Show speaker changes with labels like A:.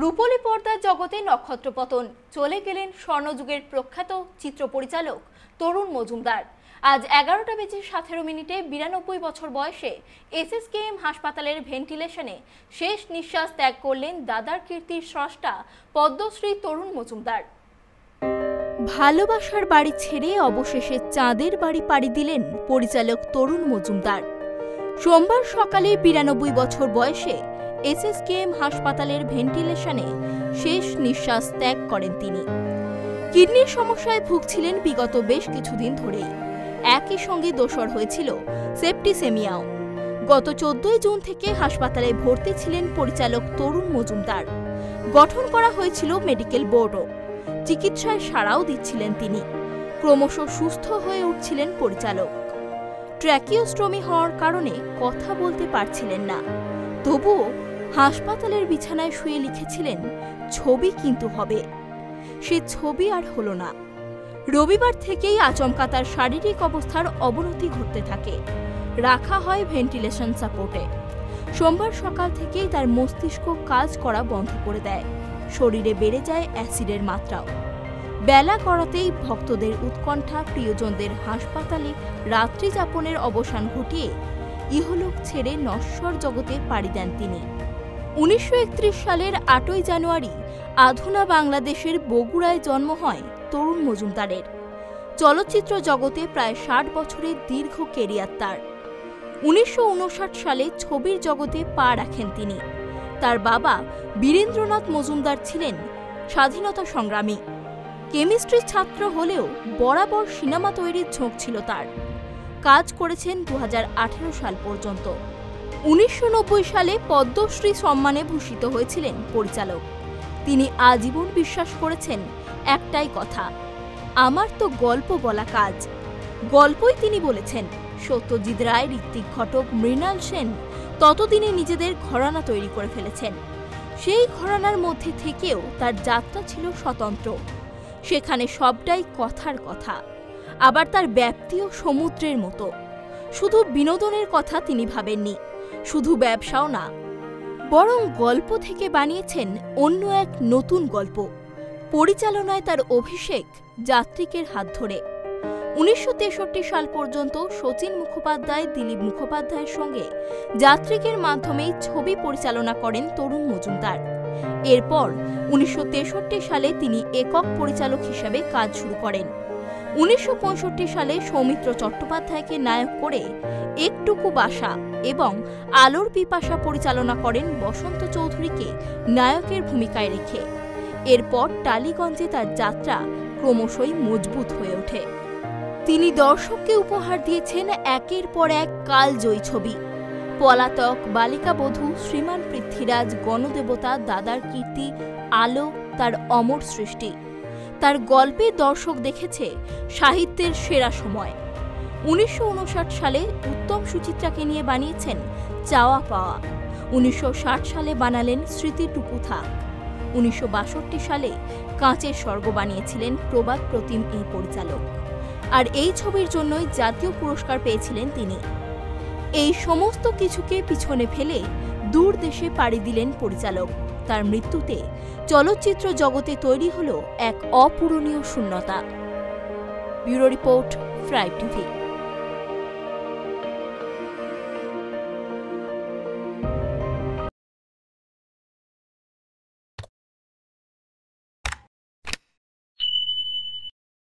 A: রূপলী পর্দার জগতে নক্ষত্রপতন, চলে গেলেন স্বর্ণযুগের প্রখ্যাত চিত্র পরিচালক তরুণ মজুমদার। আজ 11:17 92 বছর বয়সে এসএসকেএম হাসপাতালের ভেন্টিলেশনে শেষ নিঃশ্বাস ত্যাগ করলেন দাদার কীর্তির স্রষ্টা পদ্মশ্রী তরুণ মজুমদার। ভালোবাসার বাড়ি ছেড়ে অবশেষে চাঁদের বাড়ি পাড়ি দিলেন পরিচালক তরুণ মজুমদার। সোমবার সকালে 92 বছর বয়সে এসএসকেএম হাসপাতালের ভেন্টিলেশনে শেষ নিঃশ্বাস ত্যাগ করেন তিনি। কিডনির সমস্যায় ভুগছিলেন বিগত বেশ কিছুদিন ধরেই। একই সঙ্গে দোসর হয়েছিল সেপ্টিসেমিয়াও। গত 14 জুন থেকে হাসপাতালে ভর্তি ছিলেন পরিচালক তরুণ মজুমদার। গঠন করা হয়েছিল মেডিকেল বোর্ডও। চিকিৎসায় সাড়াও দিচ্ছিলেন তিনি। ক্রমশ সুস্থ হয়ে উঠছিলেন পরিচালক। ট্র্যাকিওস্টোমি হওয়ার কারণে কথা বলতে পারছিলেন না। তবুও হাসপাতালের বিছানায় শুয়ে লিখেছিলেন, ছবি কিন্তু হবে। সে ছবি আর হলো না। রবিবার থেকেই আচমকা তার শারীরিক অবস্থার অবনতি ঘটতে থাকে। রাখা হয় ভেন্টিলেশন সাপোর্টে। সোমবার সকাল থেকেই তার মস্তিষ্ক কাজ করা বন্ধ করে দেয়। শরীরে বেড়ে যায় অ্যাসিডের মাত্রাও। বেলা গড়াতেই ভক্তদের উৎকণ্ঠা, প্রিয়জনদের হাসপাতালে রাত্রি যাপনের অবসান ঘটিয়ে ইহলোক ছেড়ে নশ্বর জগতে পাড়ি দেন তিনি। 1931 সালের 8 জানুয়ারি আধুনা বাংলাদেশের বগুড়ায় জন্ম হয় তরুণ মজুমদারের। চলচ্চিত্র জগতে প্রায় 60 বছরের দীর্ঘ কেরিয়ার তার। 1959 সালে ছবির জগতে পা রাখেন তিনি। তার বাবা বীরেন্দ্রনাথ মজুমদার ছিলেন স্বাধীনতা সংগ্রামী। কেমিস্ট্রির ছাত্র হলেও বরাবর সিনেমা তৈরির ঝোঁক ছিল তার। কাজ করেছেন 2018 সাল পর্যন্ত। 1990 সালে পদ্মশ্রী সম্মানে ভূষিত হয়েছিলেন পরিচালক। তিনি আজীবন বিশ্বাস করেছেন একটাই কথা, আমার তো গল্প বলা কাজ। গল্পই তিনি বলেছেন। সত্যজিৎ রায়, ঋত্বিক ঘটক, মৃণাল সেন ততদিনে নিজেদের ঘরানা তৈরি করে ফেলেছেন। সেই ঘরানার মধ্যে থেকেও তার যাত্রা ছিল স্বতন্ত্র। সেখানে সবটাই কথার কথা। আবার তার ব্যাপ্তিও সমুদ্রের মতো। শুধু বিনোদনের কথা তিনি ভাবেননি, শুধু ব্যবসাও না, বরং গল্প থেকে বানিয়েছেন অন্য এক নতুন গল্প। পরিচালনায় তার অভিষেক যাত্রিকের হাত ধরে। 1963 সাল পর্যন্ত শচীন মুখোপাধ্যায়, দিলীপ মুখোপাধ্যায়ের সঙ্গে যাত্রিকের মাধ্যমেই ছবি পরিচালনা করেন তরুণ মজুমদার। এরপর 1963 সালে তিনি একক পরিচালক হিসেবে কাজ শুরু করেন। 1965 সালে সৌমিত্র চট্টোপাধ্যায়কে নায়ক করে একটুকু বাসা এবং আলোর পিপাসা পরিচালনা করেন বসন্ত চৌধুরীকে নায়কের ভূমিকায় রেখে। এরপর টালিগঞ্জে তার যাত্রা ক্রমশই মজবুত হয়ে ওঠে। তিনি দর্শককে উপহার দিয়েছেন একের পর এক কালজয়ী ছবি। পলাতক, বালিকা বধূ, শ্রীমান পৃথ্বীরাজ, গণদেবতা, দাদার কীর্তি, আলো তার অমর সৃষ্টি। তার গল্পে দর্শক দেখেছে সাহিত্যের সেরা সময়। 1959 সালে উত্তম সুচিত্রাকে নিয়ে বানিয়েছেন চাওয়া পাওয়া। 1960 সালে বানালেন স্মৃতিটুকু থাক। 1962 সালে কাঁচের স্বর্গ বানিয়েছিলেন প্রবাদ প্রতিম এই পরিচালক। আর এই ছবির জন্যই জাতীয় পুরস্কার পেয়েছিলেন তিনি। এই সমস্ত কিছুকে পিছনে ফেলে দূর দেশে পাড়ি দিলেন পরিচালক। তার মৃত্যুতে চলচ্চিত্র জগতে তৈরি হল এক অপূরণীয় শূন্যতা। ব্যুরো রিপোর্ট, ফ্রাইভ টিভি।